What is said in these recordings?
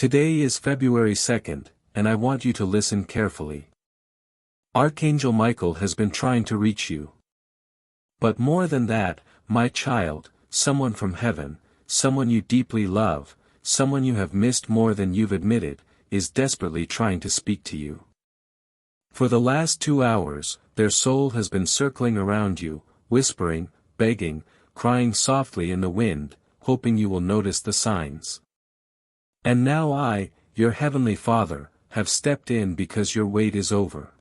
Today is February 2nd, and I want you to listen carefully. Archangel Michael has been trying to reach you. But more than that, my child, someone from heaven, someone you deeply love, someone you have missed more than you've admitted, is desperately trying to speak to you. For the last 2 hours, their soul has been circling around you, whispering, begging, crying softly in the wind, hoping you will notice the signs. And now I, your Heavenly Father, have stepped in because your wait is over.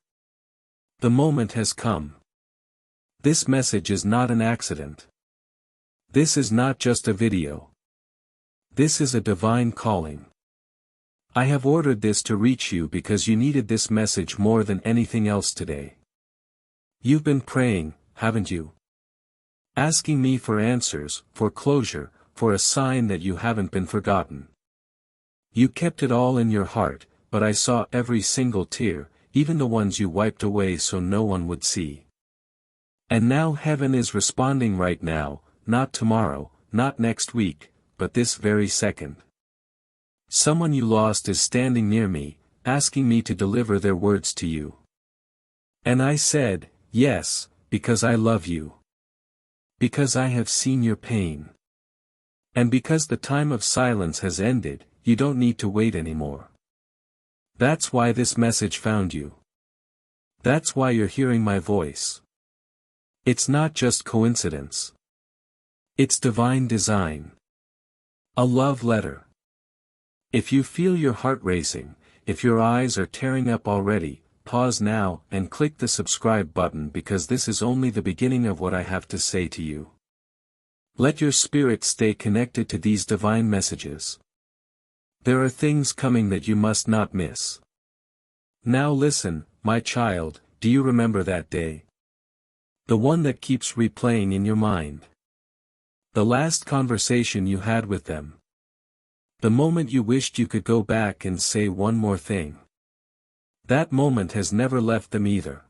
The moment has come. This message is not an accident. This is not just a video. This is a divine calling. I have ordered this to reach you because you needed this message more than anything else today. You've been praying, haven't you? Asking me for answers, for closure, for a sign that you haven't been forgotten. You kept it all in your heart, but I saw every single tear, even the ones you wiped away so no one would see. And now heaven is responding right now, not tomorrow, not next week, but this very second. Someone you lost is standing near me, asking me to deliver their words to you. And I said, yes, because I love you. Because I have seen your pain. And because the time of silence has ended, you don't need to wait anymore. That's why this message found you. That's why you're hearing my voice. It's not just coincidence. It's divine design. A love letter. If you feel your heart racing, if your eyes are tearing up already, pause now and click the subscribe button because this is only the beginning of what I have to say to you. Let your spirit stay connected to these divine messages. There are things coming that you must not miss. Now listen, my child, do you remember that day? The one that keeps replaying in your mind. The last conversation you had with them. The moment you wished you could go back and say one more thing. That moment has never left them either.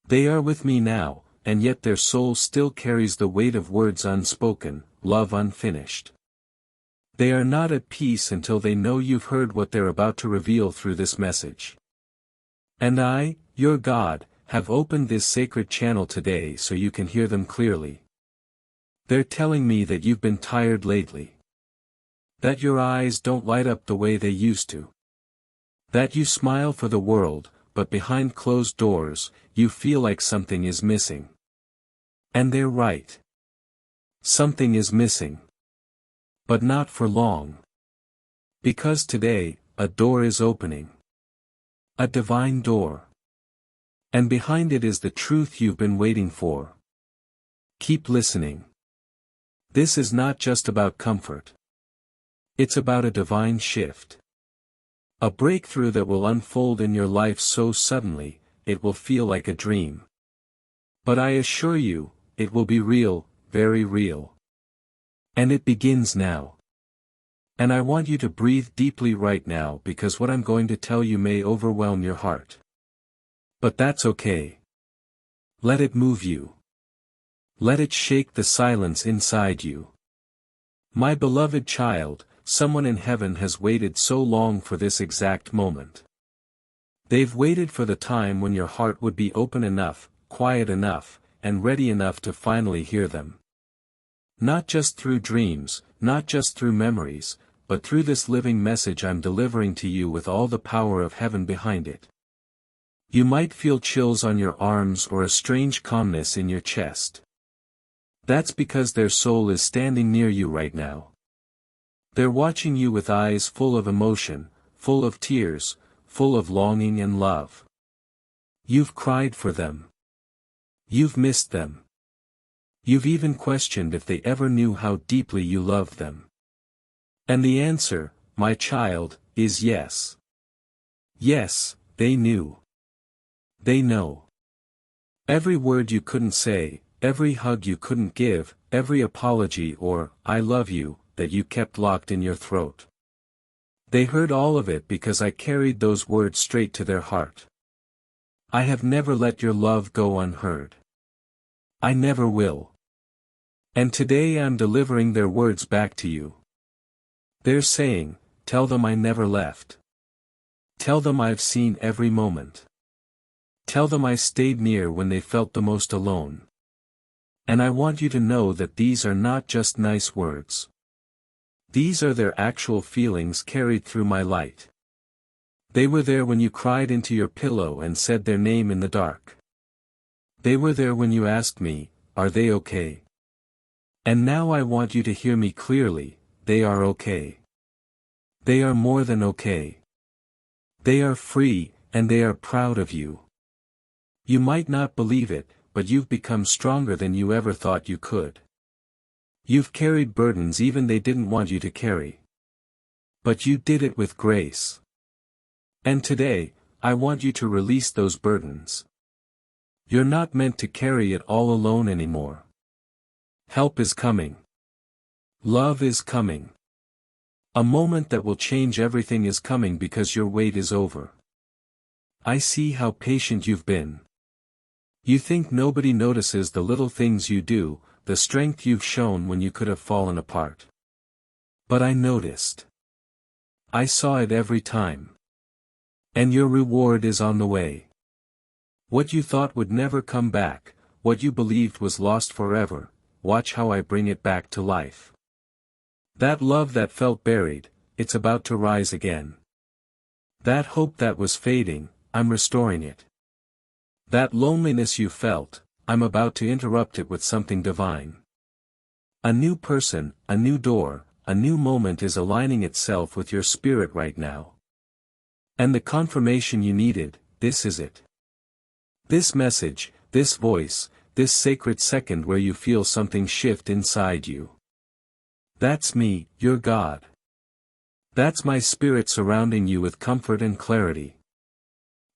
They are with me now, and yet their soul still carries the weight of words unspoken, love unfinished. They are not at peace until they know you've heard what they're about to reveal through this message. And I, your God, have opened this sacred channel today so you can hear them clearly. They're telling me that you've been tired lately. That your eyes don't light up the way they used to. That you smile for the world, but behind closed doors, you feel like something is missing. And they're right. Something is missing. But not for long. Because today, a door is opening. A divine door. And behind it is the truth you've been waiting for. Keep listening. This is not just about comfort. It's about a divine shift. A breakthrough that will unfold in your life so suddenly, it will feel like a dream. But I assure you, it will be real, very real. And it begins now. And I want you to breathe deeply right now because what I'm going to tell you may overwhelm your heart. But that's okay. Let it move you. Let it shake the silence inside you. My beloved child, someone in heaven has waited so long for this exact moment. They've waited for the time when your heart would be open enough, quiet enough, and ready enough to finally hear them. Not just through dreams, not just through memories, but through this living message I'm delivering to you with all the power of heaven behind it. You might feel chills on your arms or a strange calmness in your chest. That's because their soul is standing near you right now. They're watching you with eyes full of emotion, full of tears, full of longing and love. You've cried for them. You've missed them. You've even questioned if they ever knew how deeply you loved them. And the answer, my child, is yes. Yes, they knew. They know. Every word you couldn't say, every hug you couldn't give, every apology or, I love you, that you kept locked in your throat. They heard all of it because I carried those words straight to their heart. I have never let your love go unheard. I never will. And today I'm delivering their words back to you. They're saying, Tell them I never left. Tell them I've seen every moment. Tell them I stayed near when they felt the most alone. And I want you to know that these are not just nice words. These are their actual feelings carried through my light. They were there when you cried into your pillow and said their name in the dark. They were there when you asked me, are they okay? And now I want you to hear me clearly, they are okay. They are more than okay. They are free, and they are proud of you. You might not believe it, but you've become stronger than you ever thought you could. You've carried burdens even they didn't want you to carry. But you did it with grace. And today, I want you to release those burdens. You're not meant to carry it all alone anymore. Help is coming. Love is coming. A moment that will change everything is coming because your wait is over. I see how patient you've been. You think nobody notices the little things you do, the strength you've shown when you could have fallen apart. But I noticed. I saw it every time. And your reward is on the way. What you thought would never come back, what you believed was lost forever, watch how I bring it back to life. That love that felt buried, it's about to rise again. That hope that was fading, I'm restoring it. That loneliness you felt, I'm about to interrupt it with something divine. A new person, a new door, a new moment is aligning itself with your spirit right now. And the confirmation you needed, this is it. This message, this voice, this sacred second where you feel something shift inside you. That's me, your God. That's my spirit surrounding you with comfort and clarity.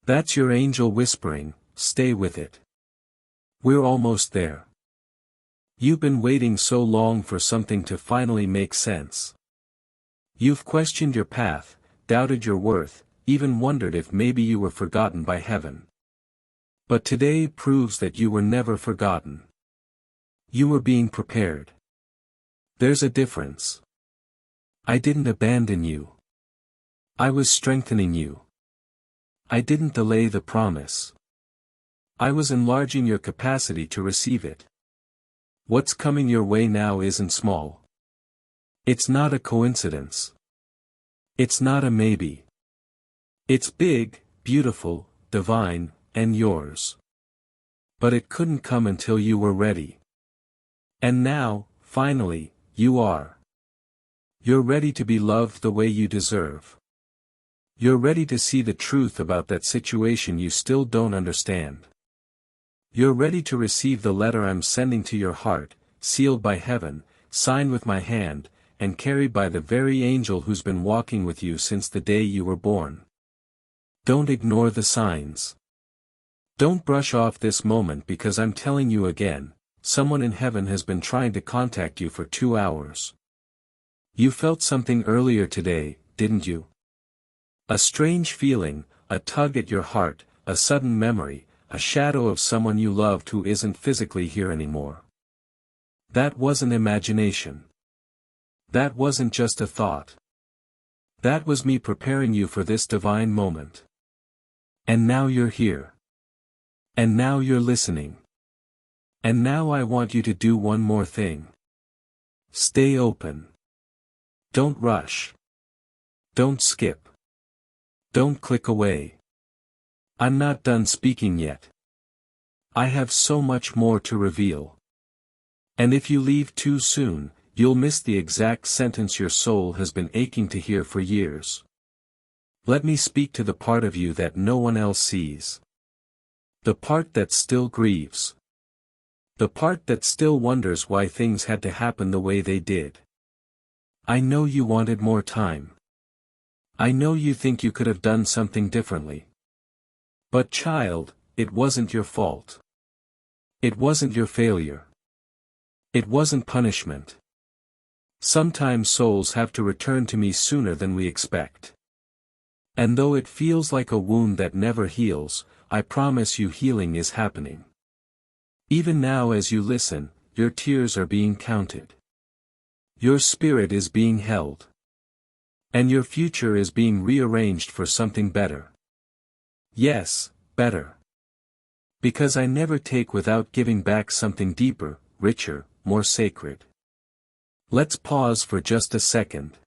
That's your angel whispering, stay with it. We're almost there. You've been waiting so long for something to finally make sense. You've questioned your path, doubted your worth, even wondered if maybe you were forgotten by heaven. But today proves that you were never forgotten. You were being prepared. There's a difference. I didn't abandon you. I was strengthening you. I didn't delay the promise. I was enlarging your capacity to receive it. What's coming your way now isn't small. It's not a coincidence. It's not a maybe. It's big, beautiful, divine, and yours. But it couldn't come until you were ready. And now, finally, you are. You're ready to be loved the way you deserve. You're ready to see the truth about that situation you still don't understand. You're ready to receive the letter I'm sending to your heart, sealed by heaven, signed with my hand, and carried by the very angel who's been walking with you since the day you were born. Don't ignore the signs. Don't brush off this moment because I'm telling you again, someone in heaven has been trying to contact you for 2 hours. You felt something earlier today, didn't you? A strange feeling, a tug at your heart, a sudden memory, a shadow of someone you loved who isn't physically here anymore. That wasn't imagination. That wasn't just a thought. That was me preparing you for this divine moment. And now you're here. And now you're listening. And now I want you to do one more thing. Stay open. Don't rush. Don't skip. Don't click away. I'm not done speaking yet. I have so much more to reveal. And if you leave too soon, you'll miss the exact sentence your soul has been aching to hear for years. Let me speak to the part of you that no one else sees. The part that still grieves. The part that still wonders why things had to happen the way they did. I know you wanted more time. I know you think you could have done something differently. But child, it wasn't your fault. It wasn't your failure. It wasn't punishment. Sometimes souls have to return to me sooner than we expect. And though it feels like a wound that never heals, I promise you healing is happening. Even now as you listen, your tears are being counted. Your spirit is being held. And your future is being rearranged for something better. Yes, better. Because I never take without giving back something deeper, richer, more sacred. Let's pause for just a second.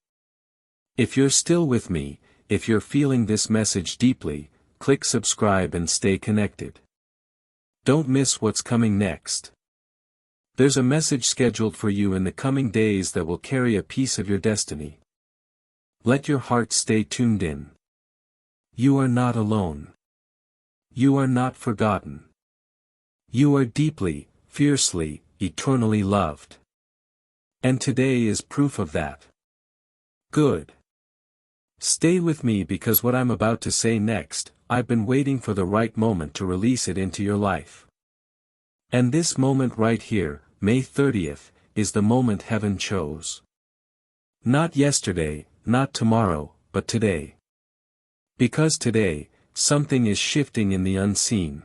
If you're still with me, if you're feeling this message deeply, click subscribe and stay connected. Don't miss what's coming next. There's a message scheduled for you in the coming days that will carry a piece of your destiny. Let your heart stay tuned in. You are not alone. You are not forgotten. You are deeply, fiercely, eternally loved. And today is proof of that. Good. Stay with me because what I'm about to say next, I've been waiting for the right moment to release it into your life. And this moment right here, May 30th, is the moment heaven chose. Not yesterday, not tomorrow, but today. Because today, something is shifting in the unseen.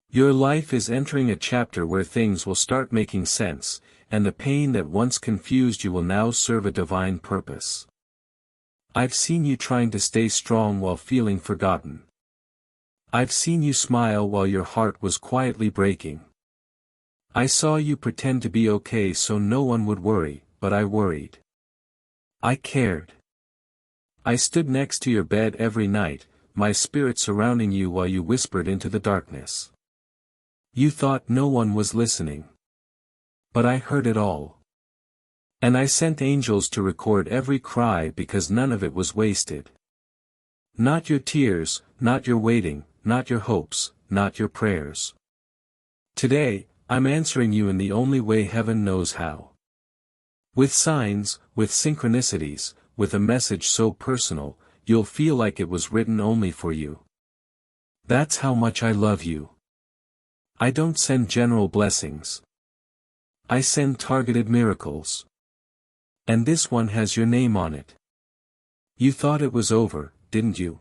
Your life is entering a chapter where things will start making sense, and the pain that once confused you will now serve a divine purpose. I've seen you trying to stay strong while feeling forgotten. I've seen you smile while your heart was quietly breaking. I saw you pretend to be okay so no one would worry, but I worried. I cared. I stood next to your bed every night, my spirit surrounding you while you whispered into the darkness. You thought no one was listening. But I heard it all. And I sent angels to record every cry because none of it was wasted. Not your tears, not your waiting, not your hopes, not your prayers. Today, I'm answering you in the only way heaven knows how. With signs, with synchronicities, with a message so personal, you'll feel like it was written only for you. That's how much I love you. I don't send general blessings. I send targeted miracles. And this one has your name on it. You thought it was over, didn't you?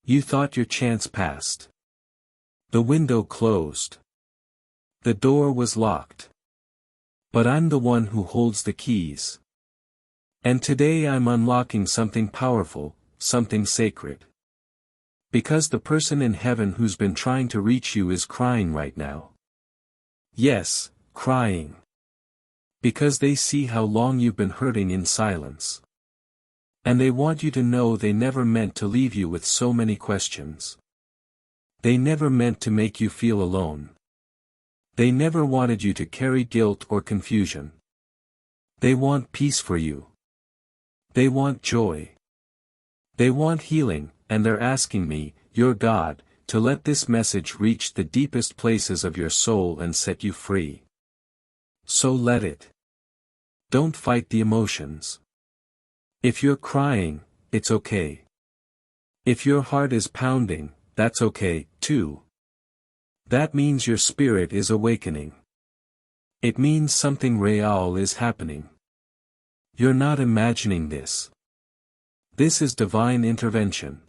You thought your chance passed. The window closed. The door was locked. But I'm the one who holds the keys. And today I'm unlocking something powerful, something sacred. Because the person in heaven who's been trying to reach you is crying right now. Yes, crying. Because they see how long you've been hurting in silence. And they want you to know they never meant to leave you with so many questions. They never meant to make you feel alone. They never wanted you to carry guilt or confusion. They want peace for you. They want joy. They want healing, and they're asking me, your God, to let this message reach the deepest places of your soul and set you free. So let it. Don't fight the emotions. If you're crying, it's okay. If your heart is pounding, that's okay, too. That means your spirit is awakening. It means something real is happening. You're not imagining this. This is divine intervention.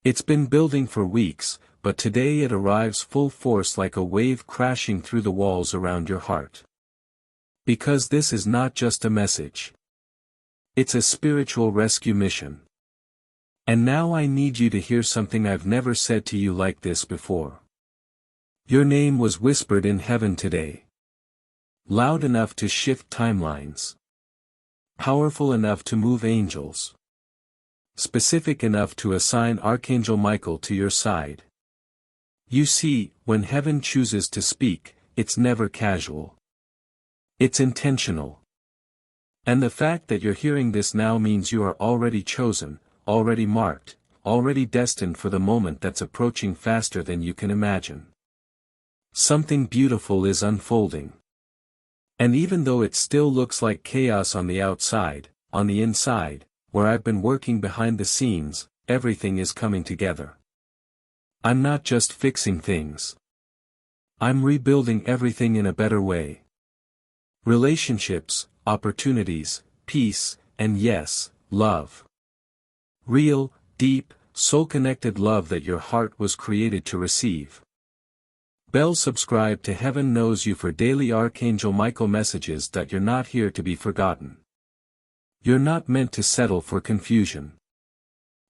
It's been building for weeks, but today it arrives full force like a wave crashing through the walls around your heart. Because this is not just a message. It's a spiritual rescue mission. And now I need you to hear something I've never said to you like this before. Your name was whispered in heaven today. Loud enough to shift timelines. Powerful enough to move angels. Specific enough to assign Archangel Michael to your side. You see, when heaven chooses to speak, it's never casual. It's intentional. And the fact that you're hearing this now means you are already chosen, already marked, already destined for the moment that's approaching faster than you can imagine. Something beautiful is unfolding. And even though it still looks like chaos on the outside, on the inside, where I've been working behind the scenes, everything is coming together. I'm not just fixing things. I'm rebuilding everything in a better way. Relationships, opportunities, peace, and yes, love. Real, deep, soul-connected love that your heart was created to receive. Subscribe to Heaven Knows You for daily Archangel Michael messages that you're not here to be forgotten. You're not meant to settle for confusion.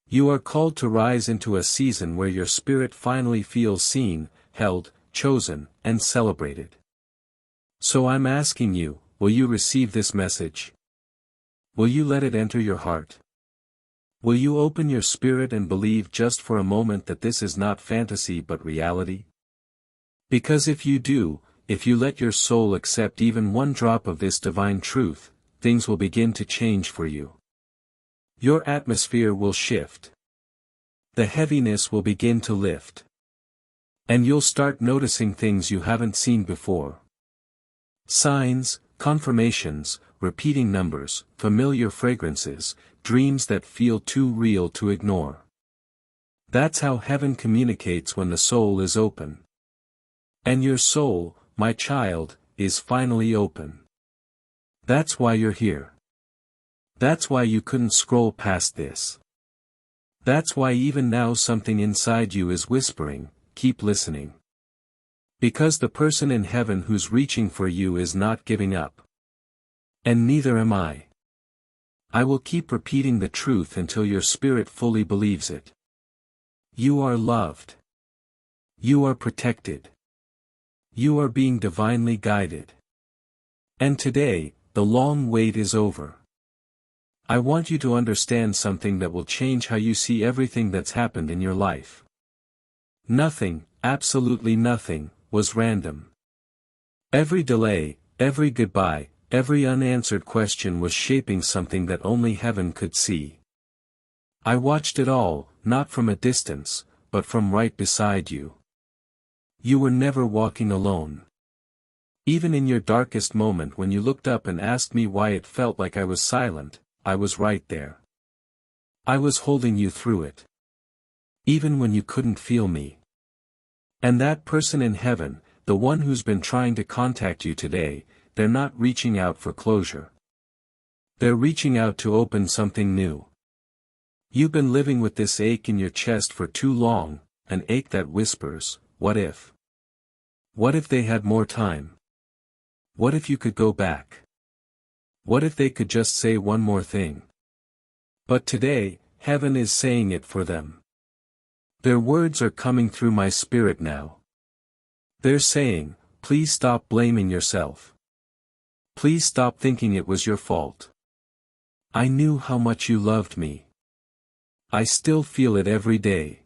You are called to rise into a season where your spirit finally feels seen, held, chosen, and celebrated. So I'm asking you, will you receive this message? Will you let it enter your heart? Will you open your spirit and believe just for a moment that this is not fantasy but reality? Because if you do, if you let your soul accept even one drop of this divine truth, things will begin to change for you. Your atmosphere will shift. The heaviness will begin to lift. And you'll start noticing things you haven't seen before. Signs, confirmations, repeating numbers, familiar fragrances, dreams that feel too real to ignore. That's how heaven communicates when the soul is open. And your soul, my child, is finally open. That's why you're here. That's why you couldn't scroll past this. That's why even now something inside you is whispering, keep listening. Because the person in heaven who's reaching for you is not giving up. And neither am I. I will keep repeating the truth until your spirit fully believes it. You are loved. You are protected. You are being divinely guided. And today, the long wait is over. I want you to understand something that will change how you see everything that's happened in your life. Nothing, absolutely nothing, was random. Every delay, every goodbye, every unanswered question was shaping something that only heaven could see. I watched it all, not from a distance, but from right beside you. You were never walking alone. Even in your darkest moment when you looked up and asked me why it felt like I was silent, I was right there. I was holding you through it. Even when you couldn't feel me. And that person in heaven, the one who's been trying to contact you today, they're not reaching out for closure. They're reaching out to open something new. You've been living with this ache in your chest for too long, an ache that whispers, what if? What if they had more time? What if you could go back? What if they could just say one more thing? But today, heaven is saying it for them. Their words are coming through my spirit now. They're saying, please stop blaming yourself. Please stop thinking it was your fault. I knew how much you loved me. I still feel it every day.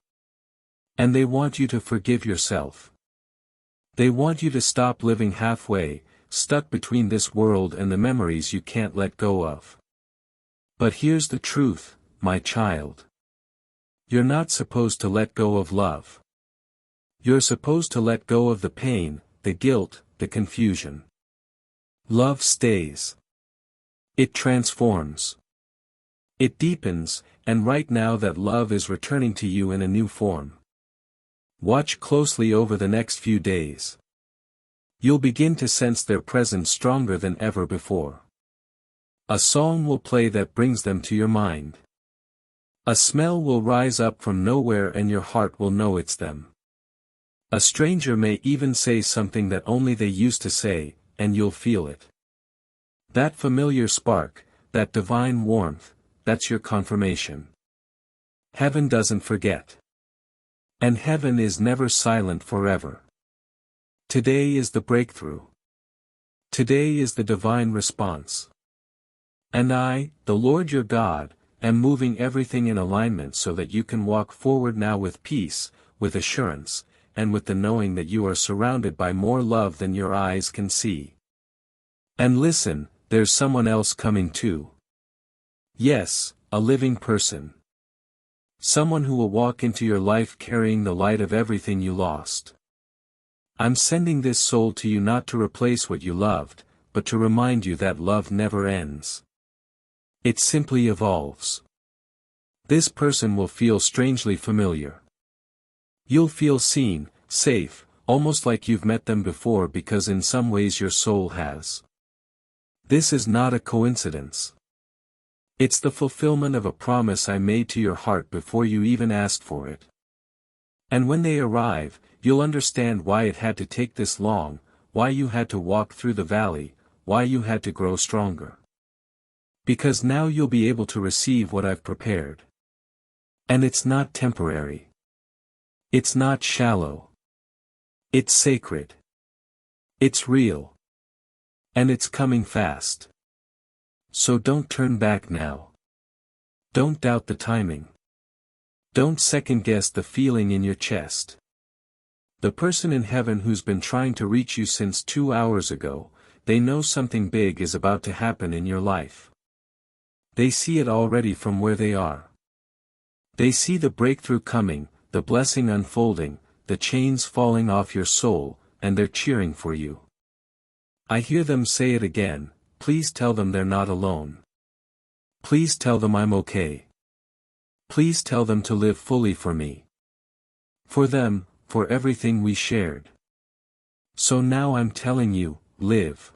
And they want you to forgive yourself. They want you to stop living halfway, stuck between this world and the memories you can't let go of. But here's the truth, my child. You're not supposed to let go of love. You're supposed to let go of the pain, the guilt, the confusion. Love stays. It transforms. It deepens, and right now that love is returning to you in a new form. Watch closely over the next few days. You'll begin to sense their presence stronger than ever before. A song will play that brings them to your mind. A smell will rise up from nowhere and your heart will know it's them. A stranger may even say something that only they used to say, and you'll feel it. That familiar spark, that divine warmth, that's your confirmation. Heaven doesn't forget. And heaven is never silent forever. Today is the breakthrough. Today is the divine response. And I, the Lord your God, am moving everything in alignment so that you can walk forward now with peace, with assurance, and with the knowing that you are surrounded by more love than your eyes can see. And listen, there's someone else coming too. Yes, a living person. Someone who will walk into your life carrying the light of everything you lost. I'm sending this soul to you not to replace what you loved, but to remind you that love never ends. It simply evolves. This person will feel strangely familiar. You'll feel seen, safe, almost like you've met them before because in some ways your soul has. This is not a coincidence. It's the fulfillment of a promise I made to your heart before you even asked for it. And when they arrive, you'll understand why it had to take this long, why you had to walk through the valley, why you had to grow stronger. Because now you'll be able to receive what I've prepared. And it's not temporary. It's not shallow. It's sacred. It's real. And it's coming fast. So don't turn back now. Don't doubt the timing. Don't second-guess the feeling in your chest. The person in heaven who's been trying to reach you since 2 hours ago, they know something big is about to happen in your life. They see it already from where they are. They see the breakthrough coming, the blessing unfolding, the chains falling off your soul, and they're cheering for you. I hear them say it again, please tell them they're not alone. Please tell them I'm okay. Please tell them to live fully for me. For them, for everything we shared. So now I'm telling you, live.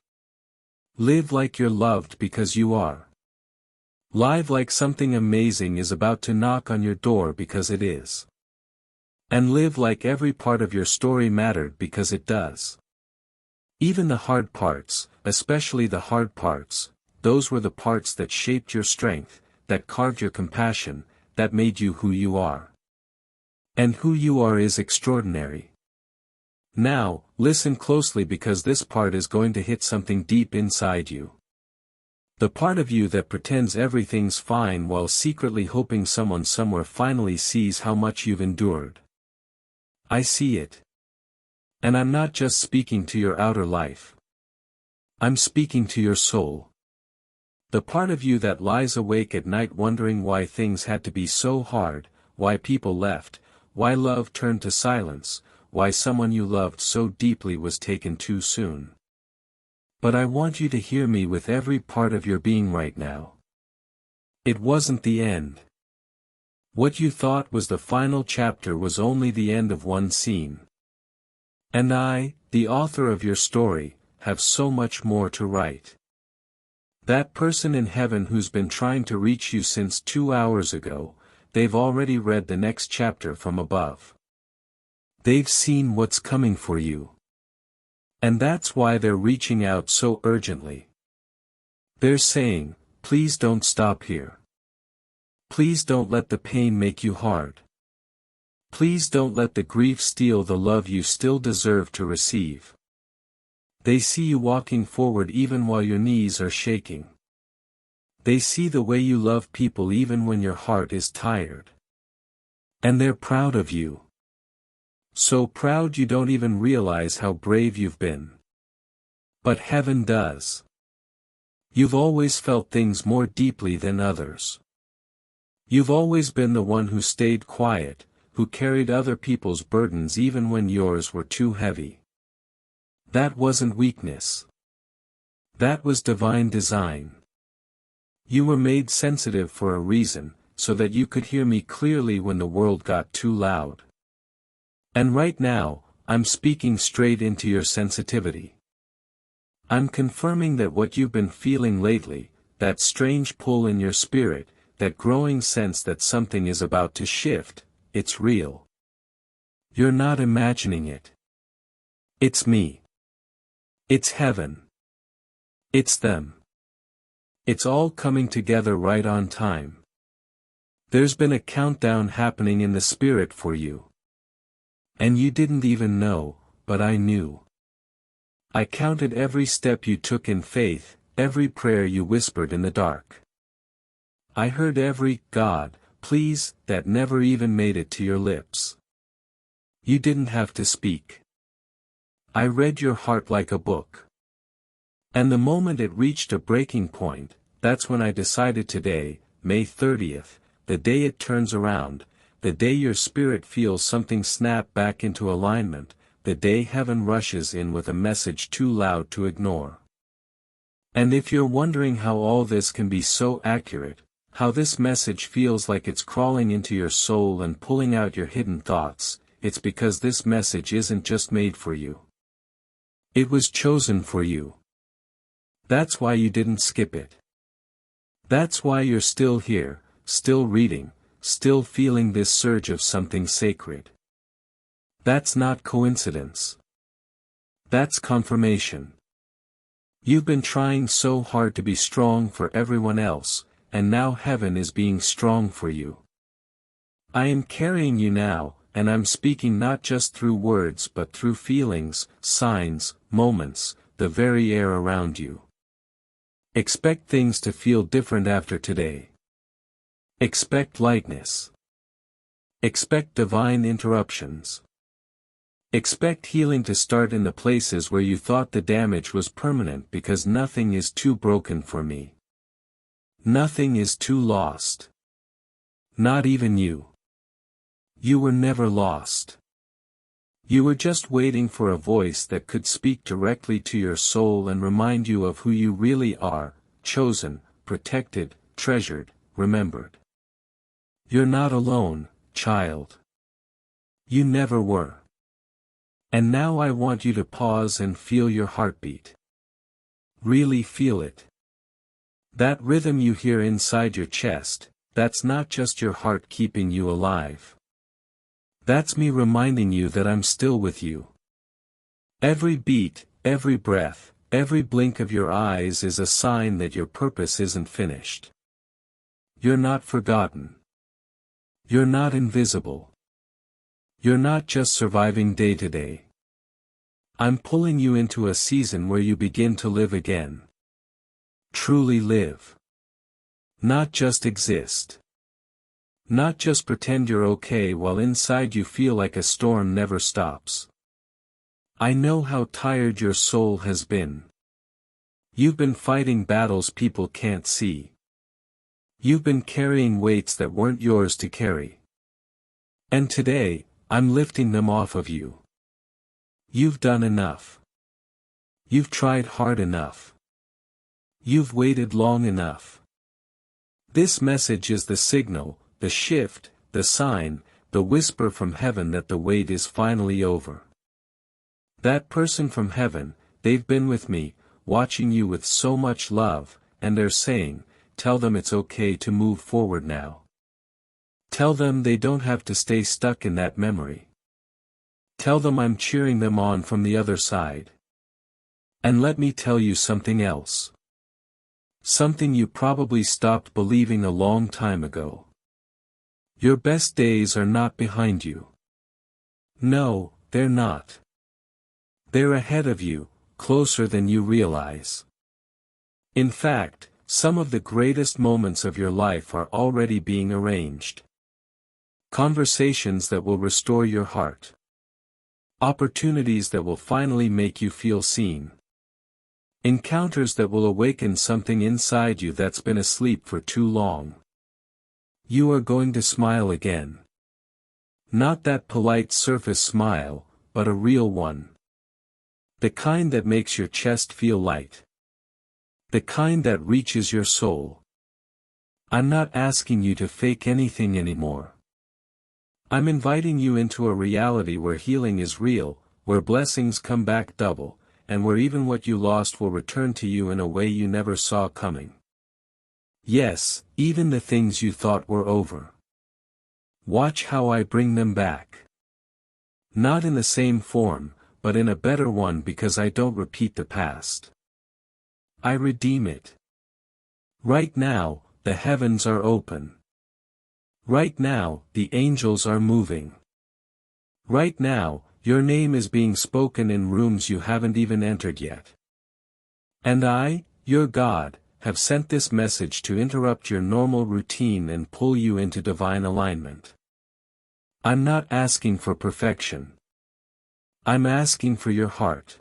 Live like you're loved because you are. Live like something amazing is about to knock on your door because it is. And live like every part of your story mattered because it does. Even the hard parts, especially the hard parts, those were the parts that shaped your strength, that carved your compassion, that made you who you are. And who you are is extraordinary. Now, listen closely because this part is going to hit something deep inside you. The part of you that pretends everything's fine while secretly hoping someone somewhere finally sees how much you've endured. I see it. And I'm not just speaking to your outer life. I'm speaking to your soul. The part of you that lies awake at night wondering why things had to be so hard, why people left, why love turned to silence, why someone you loved so deeply was taken too soon. But I want you to hear me with every part of your being right now. It wasn't the end. What you thought was the final chapter was only the end of one scene. And I, the author of your story, have so much more to write. That person in heaven who's been trying to reach you since 2 hours ago, they've already read the next chapter from above. They've seen what's coming for you. And that's why they're reaching out so urgently. They're saying, please don't stop here. Please don't let the pain make you hard. Please don't let the grief steal the love you still deserve to receive. They see you walking forward even while your knees are shaking. They see the way you love people even when your heart is tired. And they're proud of you. So proud you don't even realize how brave you've been. But heaven does. You've always felt things more deeply than others. You've always been the one who stayed quiet, who carried other people's burdens even when yours were too heavy. That wasn't weakness. That was divine design. You were made sensitive for a reason, so that you could hear me clearly when the world got too loud. And right now, I'm speaking straight into your sensitivity. I'm confirming that what you've been feeling lately, that strange pull in your spirit, that growing sense that something is about to shift, it's real. You're not imagining it. It's me. It's heaven. It's them. It's all coming together right on time. There's been a countdown happening in the spirit for you. And you didn't even know, but I knew. I counted every step you took in faith, every prayer you whispered in the dark. I heard every "God, please" that never even made it to your lips. You didn't have to speak. I read your heart like a book. And the moment it reached a breaking point, that's when I decided today, May 30th, the day it turns around, the day your spirit feels something snap back into alignment, the day heaven rushes in with a message too loud to ignore. And if you're wondering how all this can be so accurate, how this message feels like it's crawling into your soul and pulling out your hidden thoughts, it's because this message isn't just made for you. It was chosen for you. That's why you didn't skip it. That's why you're still here, still reading, still feeling this surge of something sacred. That's not coincidence. That's confirmation. You've been trying so hard to be strong for everyone else, and now heaven is being strong for you. I am carrying you now, and I'm speaking not just through words but through feelings, signs, moments, the very air around you. Expect things to feel different after today. Expect lightness. Expect divine interruptions. Expect healing to start in the places where you thought the damage was permanent, because nothing is too broken for me. Nothing is too lost. Not even you. You were never lost. You were just waiting for a voice that could speak directly to your soul and remind you of who you really are, chosen, protected, treasured, remembered. You're not alone, child. You never were. And now I want you to pause and feel your heartbeat. Really feel it. That rhythm you hear inside your chest, that's not just your heart keeping you alive. That's me reminding you that I'm still with you. Every beat, every breath, every blink of your eyes is a sign that your purpose isn't finished. You're not forgotten. You're not invisible. You're not just surviving day to day. I'm pulling you into a season where you begin to live again. Truly live. Not just exist. Not just pretend you're okay while inside you feel like a storm never stops. I know how tired your soul has been. You've been fighting battles people can't see. You've been carrying weights that weren't yours to carry. And today, I'm lifting them off of you. You've done enough. You've tried hard enough. You've waited long enough. This message is the signal, the shift, the sign, the whisper from heaven that the wait is finally over. That person from heaven, they've been with me, watching you with so much love, and they're saying, tell them it's okay to move forward now. Tell them they don't have to stay stuck in that memory. Tell them I'm cheering them on from the other side. And let me tell you something else. Something you probably stopped believing a long time ago. Your best days are not behind you. No, they're not. They're ahead of you, closer than you realize. In fact, some of the greatest moments of your life are already being arranged. Conversations that will restore your heart. Opportunities that will finally make you feel seen. Encounters that will awaken something inside you that's been asleep for too long. You are going to smile again. Not that polite surface smile, but a real one. The kind that makes your chest feel light. The kind that reaches your soul. I'm not asking you to fake anything anymore. I'm inviting you into a reality where healing is real, where blessings come back double, and where even what you lost will return to you in a way you never saw coming. Yes, even the things you thought were over. Watch how I bring them back. Not in the same form, but in a better one, because I don't repeat the past. I redeem it. Right now, the heavens are open. Right now, the angels are moving. Right now, your name is being spoken in rooms you haven't even entered yet. And I, your God, have sent this message to interrupt your normal routine and pull you into divine alignment. I'm not asking for perfection. I'm asking for your heart.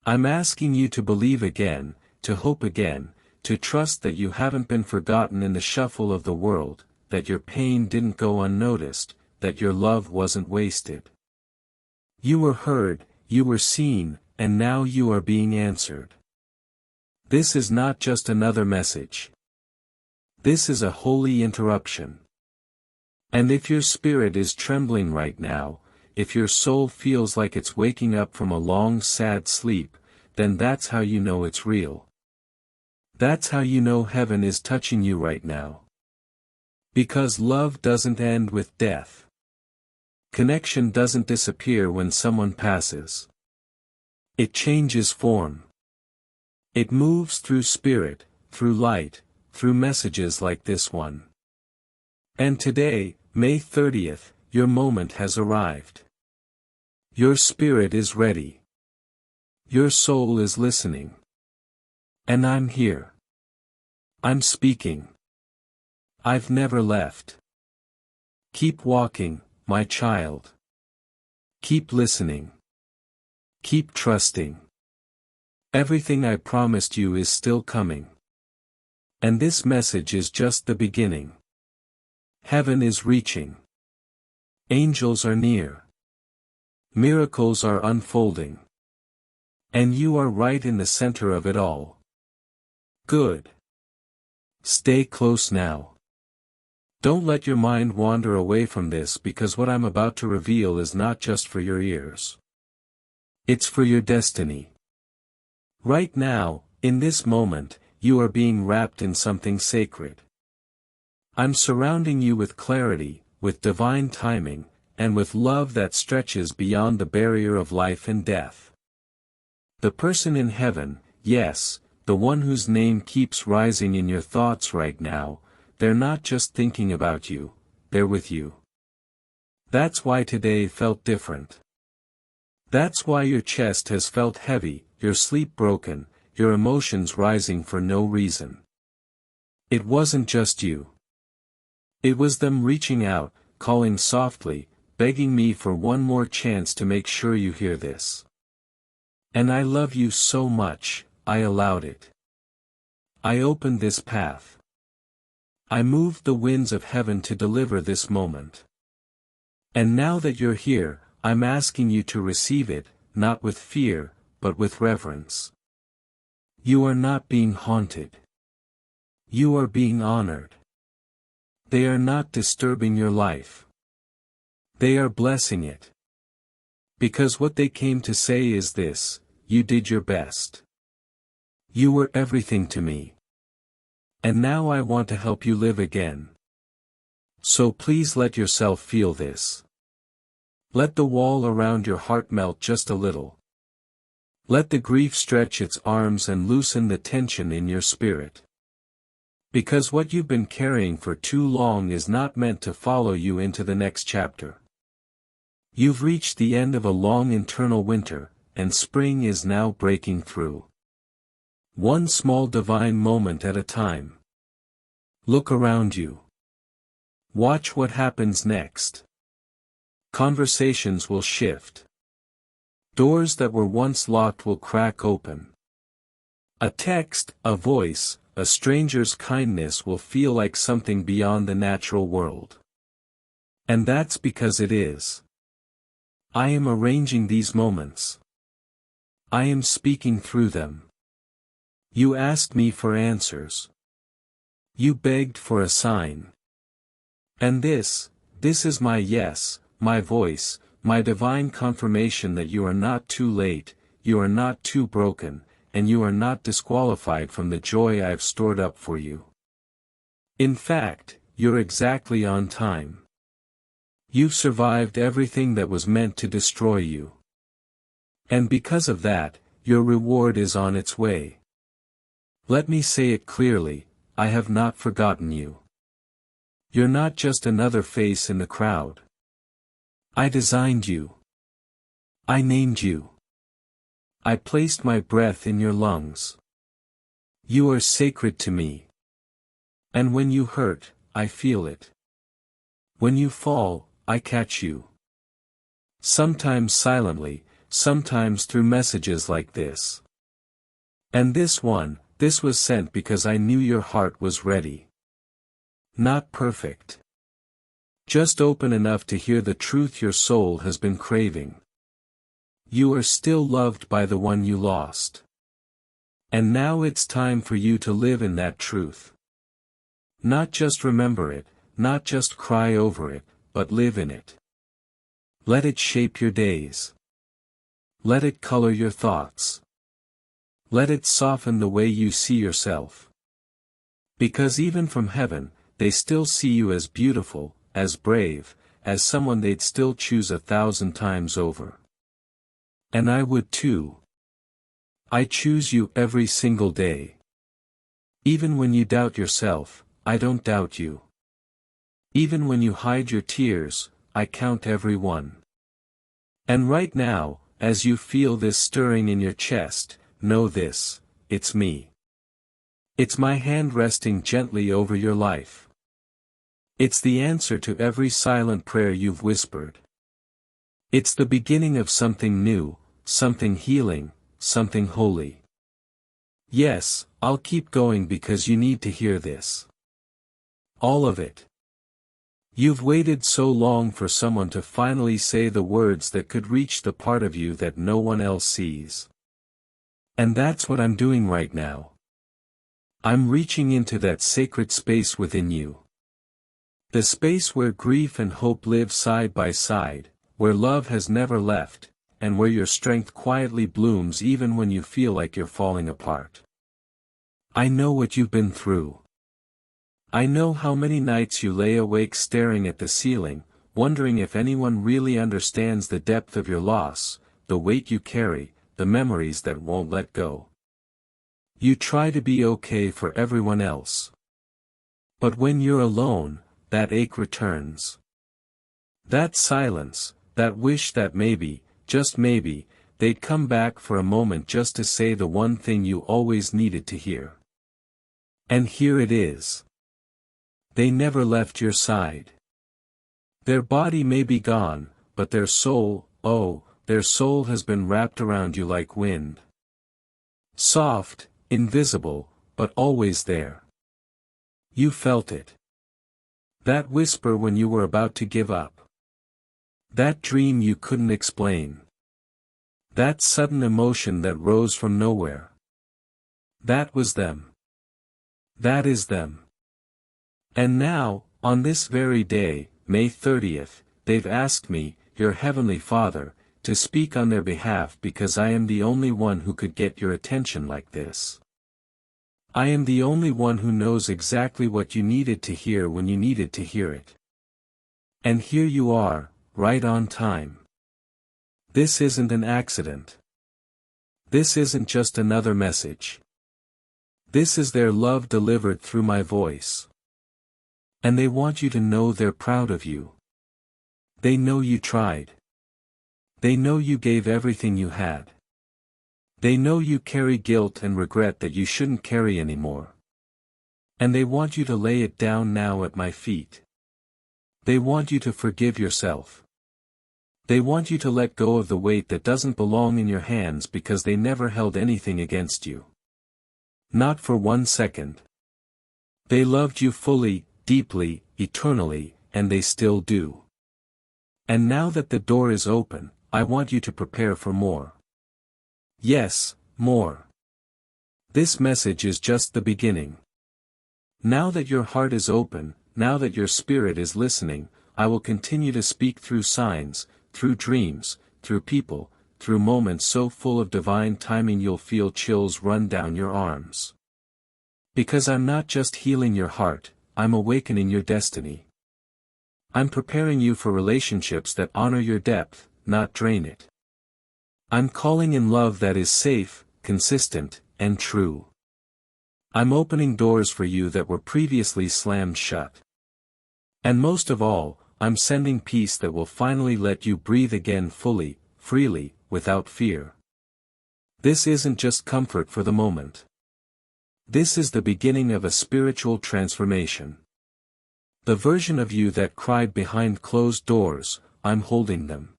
I'm asking you to believe again, to hope again, to trust that you haven't been forgotten in the shuffle of the world, that your pain didn't go unnoticed, that your love wasn't wasted. You were heard, you were seen, and now you are being answered. This is not just another message. This is a holy interruption. And if your spirit is trembling right now, if your soul feels like it's waking up from a long sad sleep, then that's how you know it's real. That's how you know heaven is touching you right now. Because love doesn't end with death. Connection doesn't disappear when someone passes. It changes form. It moves through spirit, through light, through messages like this one. And today, May 30th, your moment has arrived. Your spirit is ready. Your soul is listening. And I'm here. I'm speaking. I've never left. Keep walking, my child. Keep listening. Keep trusting. Everything I promised you is still coming. And this message is just the beginning. Heaven is reaching. Angels are near. Miracles are unfolding. And you are right in the center of it all. Good. Stay close now. Don't let your mind wander away from this, because what I'm about to reveal is not just for your ears. It's for your destiny. Right now, in this moment, you are being wrapped in something sacred. I'm surrounding you with clarity, with divine timing, and with love that stretches beyond the barrier of life and death. The person in heaven, yes, the one whose name keeps rising in your thoughts right now, they're not just thinking about you, they're with you. That's why today felt different. That's why your chest has felt heavy, your sleep broken, your emotions rising for no reason. It wasn't just you. It was them reaching out, calling softly, begging me for one more chance to make sure you hear this. And I love you so much, I allowed it. I opened this path. I moved the winds of heaven to deliver this moment. And now that you're here, I'm asking you to receive it, not with fear, but with reverence. You are not being haunted. You are being honored. They are not disturbing your life. They are blessing it. Because what they came to say is this: you did your best. You were everything to me. And now I want to help you live again. So please let yourself feel this. Let the wall around your heart melt just a little. Let the grief stretch its arms and loosen the tension in your spirit. Because what you've been carrying for too long is not meant to follow you into the next chapter. You've reached the end of a long internal winter, and spring is now breaking through. One small divine moment at a time. Look around you. Watch what happens next. Conversations will shift. Doors that were once locked will crack open. A text, a voice, a stranger's kindness will feel like something beyond the natural world. And that's because it is. I am arranging these moments. I am speaking through them. You asked me for answers. You begged for a sign. And this is my yes, my voice, my divine confirmation that you are not too late, you are not too broken, and you are not disqualified from the joy I've stored up for you. In fact, you're exactly on time. You've survived everything that was meant to destroy you. And because of that, your reward is on its way. Let me say it clearly, I have not forgotten you. You're not just another face in the crowd. I designed you. I named you. I placed my breath in your lungs. You are sacred to me. And when you hurt, I feel it. When you fall, I catch you. Sometimes silently, sometimes through messages like this. And this was sent because I knew your heart was ready. Not perfect. Just open enough to hear the truth your soul has been craving. You are still loved by the one you lost. And now it's time for you to live in that truth. Not just remember it, not just cry over it, but live in it. Let it shape your days. Let it color your thoughts. Let it soften the way you see yourself. Because even from heaven, they still see you as beautiful, as brave, as someone they'd still choose 1,000 times over. And I would too. I choose you every single day. Even when you doubt yourself, I don't doubt you. Even when you hide your tears, I count every one. And right now, as you feel this stirring in your chest, know this, it's me. It's my hand resting gently over your life. It's the answer to every silent prayer you've whispered. It's the beginning of something new, something healing, something holy. Yes, I'll keep going because you need to hear this. All of it. You've waited so long for someone to finally say the words that could reach the part of you that no one else sees. And that's what I'm doing right now. I'm reaching into that sacred space within you. The space where grief and hope live side by side, where love has never left, and where your strength quietly blooms even when you feel like you're falling apart. I know what you've been through. I know how many nights you lay awake staring at the ceiling, wondering if anyone really understands the depth of your loss, the weight you carry, the memories that won't let go. You try to be okay for everyone else. But when you're alone, that ache returns. That silence, that wish that maybe, just maybe, they'd come back for a moment just to say the one thing you always needed to hear. And here it is. They never left your side. Their body may be gone, but their soul, oh, their soul has been wrapped around you like wind. Soft, invisible, but always there. You felt it. That whisper when you were about to give up. That dream you couldn't explain. That sudden emotion that rose from nowhere. That was them. That is them. And now, on this very day, May 30th, they've asked me, your Heavenly Father, to speak on their behalf because I am the only one who could get your attention like this. I am the only one who knows exactly what you needed to hear when you needed to hear it. And here you are, right on time. This isn't an accident. This isn't just another message. This is their love delivered through my voice. And they want you to know they're proud of you. They know you tried. They know you gave everything you had. They know you carry guilt and regret that you shouldn't carry anymore. And they want you to lay it down now at my feet. They want you to forgive yourself. They want you to let go of the weight that doesn't belong in your hands because they never held anything against you. Not for 1 second. They loved you fully, deeply, eternally, and they still do. And now that the door is open, I want you to prepare for more. Yes, more. This message is just the beginning. Now that your heart is open, now that your spirit is listening, I will continue to speak through signs, through dreams, through people, through moments so full of divine timing you'll feel chills run down your arms. Because I'm not just healing your heart, I'm awakening your destiny. I'm preparing you for relationships that honor your depth, not drain it. I'm calling in love that is safe, consistent, and true. I'm opening doors for you that were previously slammed shut. And most of all, I'm sending peace that will finally let you breathe again fully, freely, without fear. This isn't just comfort for the moment. This is the beginning of a spiritual transformation. The version of you that cried behind closed doors, I'm holding them.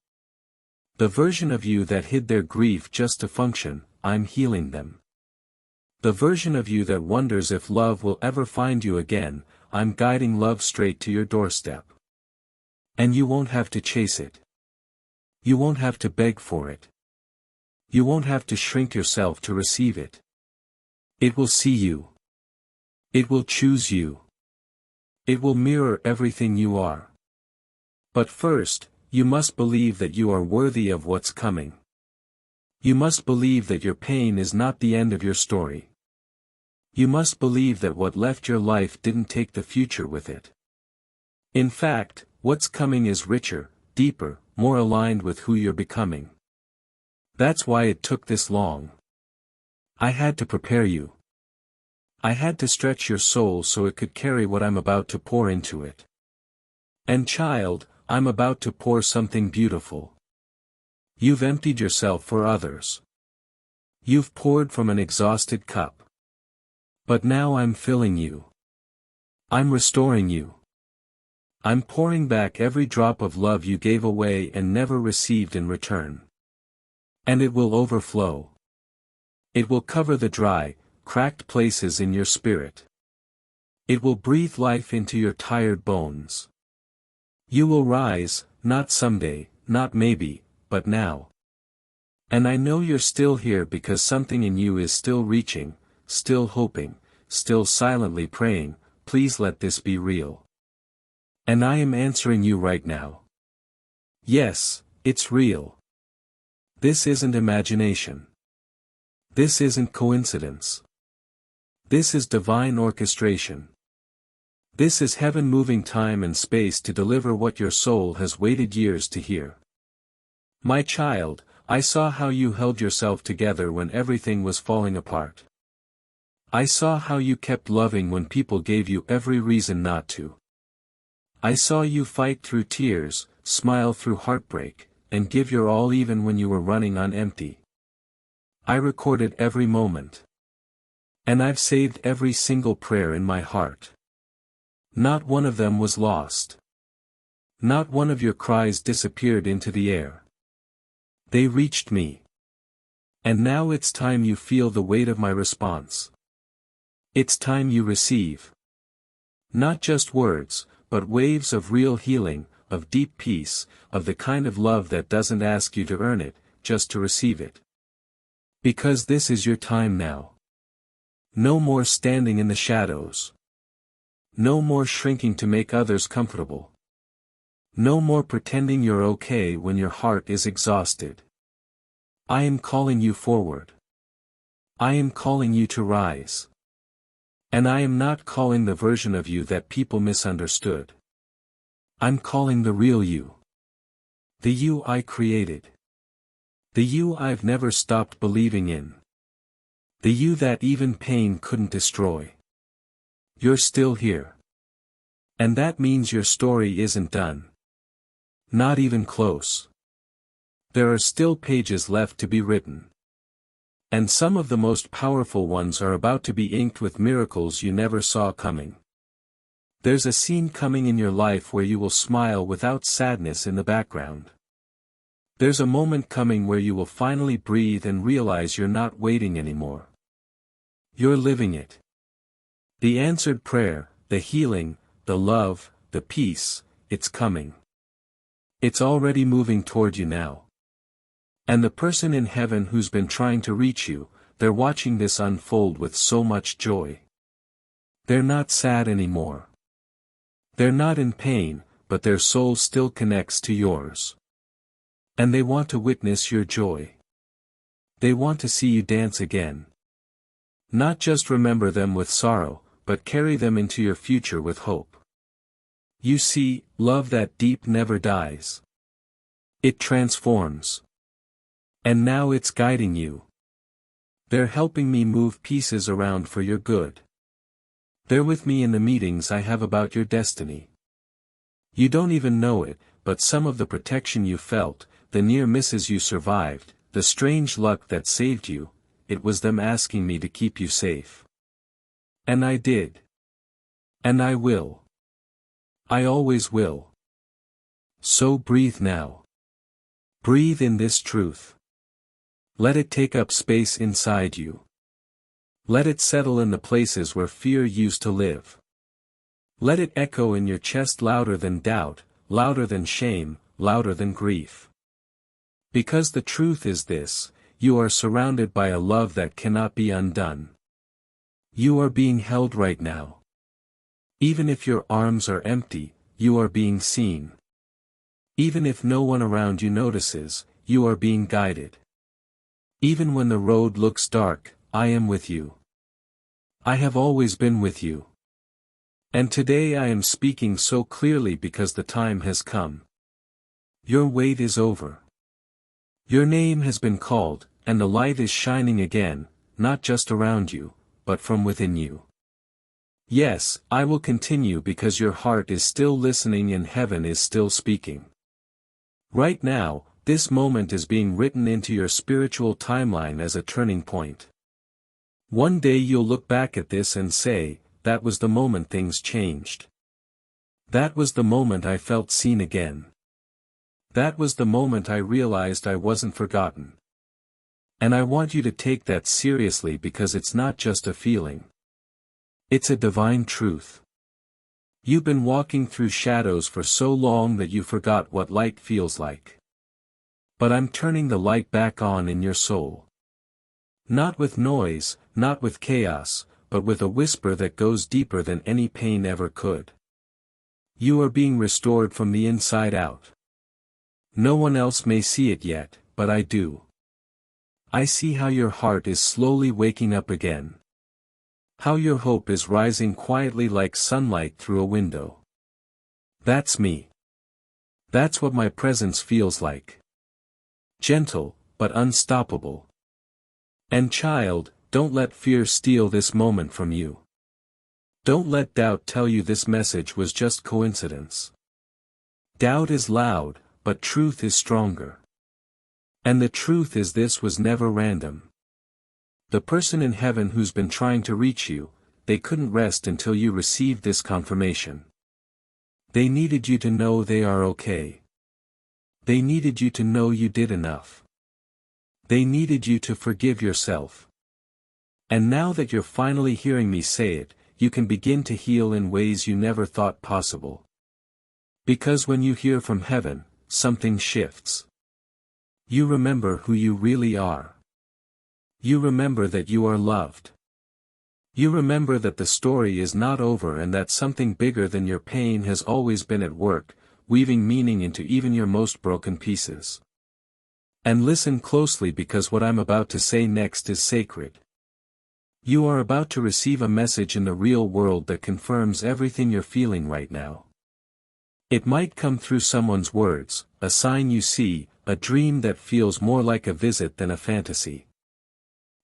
The version of you that hid their grief just to function, I'm healing them. The version of you that wonders if love will ever find you again, I'm guiding love straight to your doorstep. And you won't have to chase it. You won't have to beg for it. You won't have to shrink yourself to receive it. It will see you. It will choose you. It will mirror everything you are. But first, you must believe that you are worthy of what's coming. You must believe that your pain is not the end of your story. You must believe that what left your life didn't take the future with it. In fact, what's coming is richer, deeper, more aligned with who you're becoming. That's why it took this long. I had to prepare you. I had to stretch your soul so it could carry what I'm about to pour into it. And child, I'm about to pour something beautiful. You've emptied yourself for others. You've poured from an exhausted cup. But now I'm filling you. I'm restoring you. I'm pouring back every drop of love you gave away and never received in return. And it will overflow. It will cover the dry, cracked places in your spirit. It will breathe life into your tired bones. You will rise, not someday, not maybe, but now. And I know you're still here because something in you is still reaching, still hoping, still silently praying, please let this be real. And I am answering you right now. Yes, it's real. This isn't imagination. This isn't coincidence. This is divine orchestration. This is heaven moving time and space to deliver what your soul has waited years to hear. My child, I saw how you held yourself together when everything was falling apart. I saw how you kept loving when people gave you every reason not to. I saw you fight through tears, smile through heartbreak, and give your all even when you were running on empty. I recorded every moment. And I've saved every single prayer in my heart. Not one of them was lost. Not one of your cries disappeared into the air. They reached me. And now it's time you feel the weight of my response. It's time you receive. Not just words, but waves of real healing, of deep peace, of the kind of love that doesn't ask you to earn it, just to receive it. Because this is your time now. No more standing in the shadows. No more shrinking to make others comfortable. No more pretending you're okay when your heart is exhausted. I am calling you forward. I am calling you to rise. And I am not calling the version of you that people misunderstood. I'm calling the real you. The you I created. The you I've never stopped believing in. The you that even pain couldn't destroy. You're still here. And that means your story isn't done. Not even close. There are still pages left to be written. And some of the most powerful ones are about to be inked with miracles you never saw coming. There's a scene coming in your life where you will smile without sadness in the background. There's a moment coming where you will finally breathe and realize you're not waiting anymore. You're living it. The answered prayer, the healing, the love, the peace, it's coming. It's already moving toward you now. And the person in heaven who's been trying to reach you, they're watching this unfold with so much joy. They're not sad anymore. They're not in pain, but their soul still connects to yours. And they want to witness your joy. They want to see you dance again. Not just remember them with sorrow, but carry them into your future with hope. You see, love that deep never dies. It transforms. And now it's guiding you. They're helping me move pieces around for your good. They're with me in the meetings I have about your destiny. You don't even know it, but some of the protection you felt, the near misses you survived, the strange luck that saved you, it was them asking me to keep you safe. And I did. And I will. I always will. So breathe now. Breathe in this truth. Let it take up space inside you. Let it settle in the places where fear used to live. Let it echo in your chest louder than doubt, louder than shame, louder than grief. Because the truth is this, you are surrounded by a love that cannot be undone. You are being held right now. Even if your arms are empty, you are being seen. Even if no one around you notices, you are being guided. Even when the road looks dark, I am with you. I have always been with you. And today I am speaking so clearly because the time has come. Your wait is over. Your name has been called, and the light is shining again, not just around you, but from within you. Yes, I will continue because your heart is still listening and heaven is still speaking. Right now, this moment is being written into your spiritual timeline as a turning point. One day you'll look back at this and say, that was the moment things changed. That was the moment I felt seen again. That was the moment I realized I wasn't forgotten. And I want you to take that seriously because it's not just a feeling. It's a divine truth. You've been walking through shadows for so long that you forgot what light feels like. But I'm turning the light back on in your soul. Not with noise, not with chaos, but with a whisper that goes deeper than any pain ever could. You are being restored from the inside out. No one else may see it yet, but I do. I see how your heart is slowly waking up again. How your hope is rising quietly like sunlight through a window. That's me. That's what my presence feels like. Gentle, but unstoppable. And child, don't let fear steal this moment from you. Don't let doubt tell you this message was just coincidence. Doubt is loud, but truth is stronger. And the truth is this was never random. The person in heaven who's been trying to reach you, they couldn't rest until you received this confirmation. They needed you to know they are okay. They needed you to know you did enough. They needed you to forgive yourself. And now that you're finally hearing me say it, you can begin to heal in ways you never thought possible. Because when you hear from heaven, something shifts. You remember who you really are. You remember that you are loved. You remember that the story is not over and that something bigger than your pain has always been at work, weaving meaning into even your most broken pieces. And listen closely because what I'm about to say next is sacred. You are about to receive a message in the real world that confirms everything you're feeling right now. It might come through someone's words, a sign you see, a dream that feels more like a visit than a fantasy.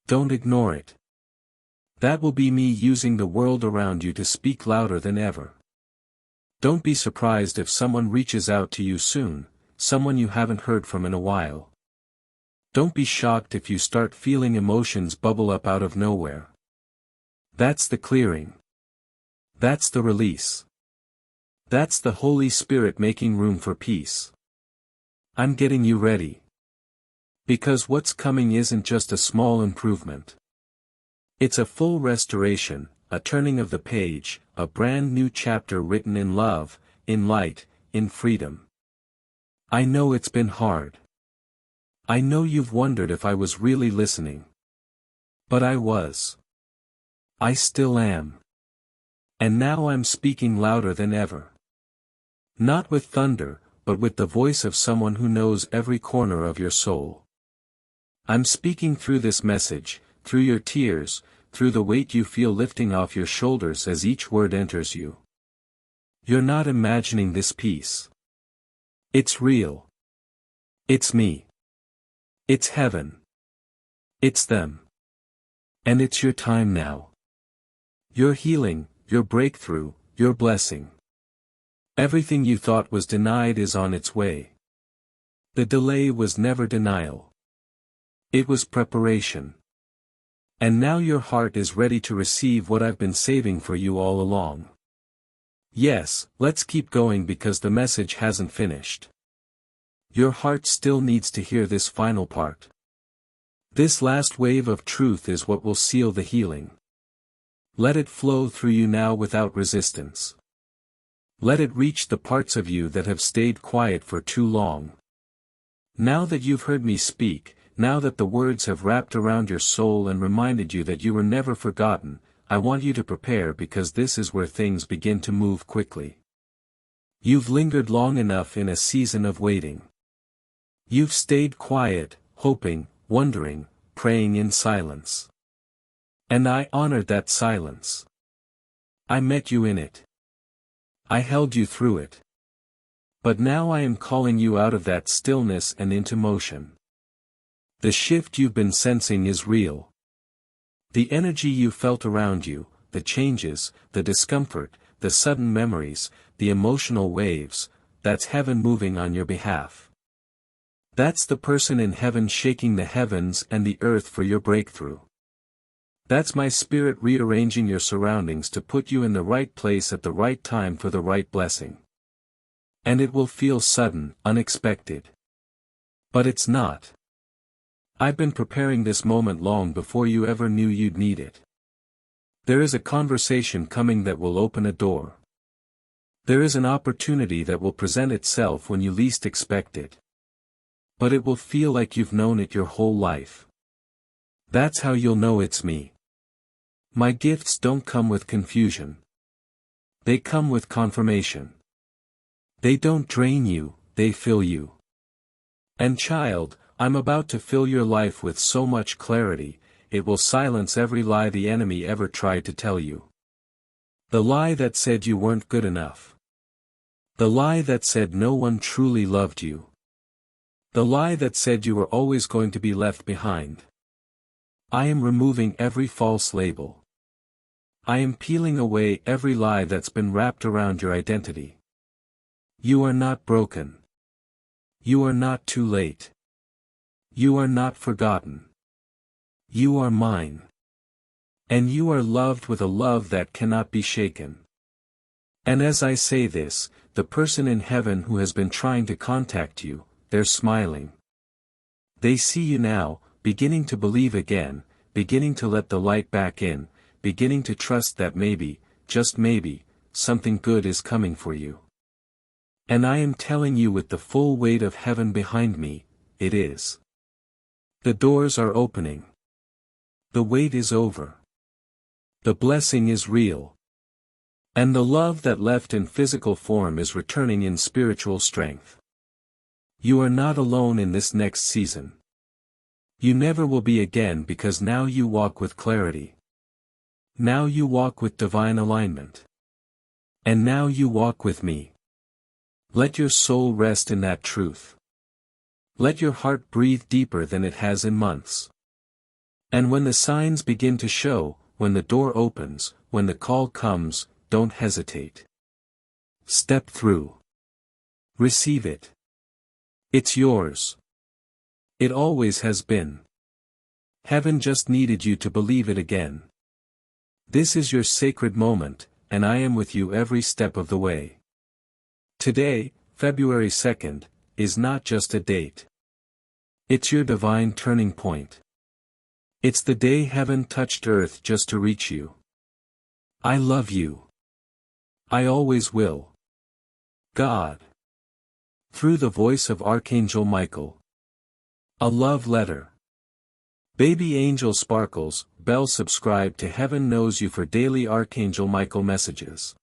Don't ignore it. That will be me using the world around you to speak louder than ever. Don't be surprised if someone reaches out to you soon, someone you haven't heard from in a while. Don't be shocked if you start feeling emotions bubble up out of nowhere. That's the clearing. That's the release. That's the Holy Spirit making room for peace. I'm getting you ready. Because what's coming isn't just a small improvement. It's a full restoration, a turning of the page, a brand new chapter written in love, in light, in freedom. I know it's been hard. I know you've wondered if I was really listening. But I was. I still am. And now I'm speaking louder than ever. Not with thunder, but with the voice of someone who knows every corner of your soul. I'm speaking through this message, through your tears, through the weight you feel lifting off your shoulders as each word enters you. You're not imagining this peace. It's real. It's me. It's heaven. It's them. And it's your time now. Your healing, your breakthrough, your blessing. Everything you thought was denied is on its way. The delay was never denial. It was preparation. And now your heart is ready to receive what I've been saving for you all along. Yes, let's keep going because the message hasn't finished. Your heart still needs to hear this final part. This last wave of truth is what will seal the healing. Let it flow through you now without resistance. Let it reach the parts of you that have stayed quiet for too long. Now that you've heard me speak, now that the words have wrapped around your soul and reminded you that you were never forgotten, I want you to prepare because this is where things begin to move quickly. You've lingered long enough in a season of waiting. You've stayed quiet, hoping, wondering, praying in silence. And I honored that silence. I met you in it. I held you through it. But now I am calling you out of that stillness and into motion. The shift you've been sensing is real. The energy you felt around you, the changes, the discomfort, the sudden memories, the emotional waves, that's heaven moving on your behalf. That's the person in heaven shaking the heavens and the earth for your breakthrough. That's my spirit rearranging your surroundings to put you in the right place at the right time for the right blessing. And it will feel sudden, unexpected. But it's not. I've been preparing this moment long before you ever knew you'd need it. There is a conversation coming that will open a door. There is an opportunity that will present itself when you least expect it. But it will feel like you've known it your whole life. That's how you'll know it's me. My gifts don't come with confusion. They come with confirmation. They don't drain you, they fill you. And child, I'm about to fill your life with so much clarity, it will silence every lie the enemy ever tried to tell you. The lie that said you weren't good enough. The lie that said no one truly loved you. The lie that said you were always going to be left behind. I am removing every false label. I am peeling away every lie that's been wrapped around your identity. You are not broken. You are not too late. You are not forgotten. You are mine. And you are loved with a love that cannot be shaken. And as I say this, the person in heaven who has been trying to contact you, they're smiling. They see you now, beginning to believe again, beginning to let the light back in, beginning to trust that maybe, just maybe, something good is coming for you. And I am telling you with the full weight of heaven behind me, it is. The doors are opening. The wait is over. The blessing is real. And the love that left in physical form is returning in spiritual strength. You are not alone in this next season. You never will be again because now you walk with clarity. Now you walk with divine alignment. And now you walk with me. Let your soul rest in that truth. Let your heart breathe deeper than it has in months. And when the signs begin to show, when the door opens, when the call comes, don't hesitate. Step through. Receive it. It's yours. It always has been. Heaven just needed you to believe it again. This is your sacred moment, and I am with you every step of the way. Today, February 2nd, is not just a date. It's your divine turning point. It's the day heaven touched earth just to reach you. I love you. I always will. God. Through the voice of Archangel Michael. A love letter. Baby Angel Sparkles, Bell. Subscribe to Heaven Knows You for daily Archangel Michael messages.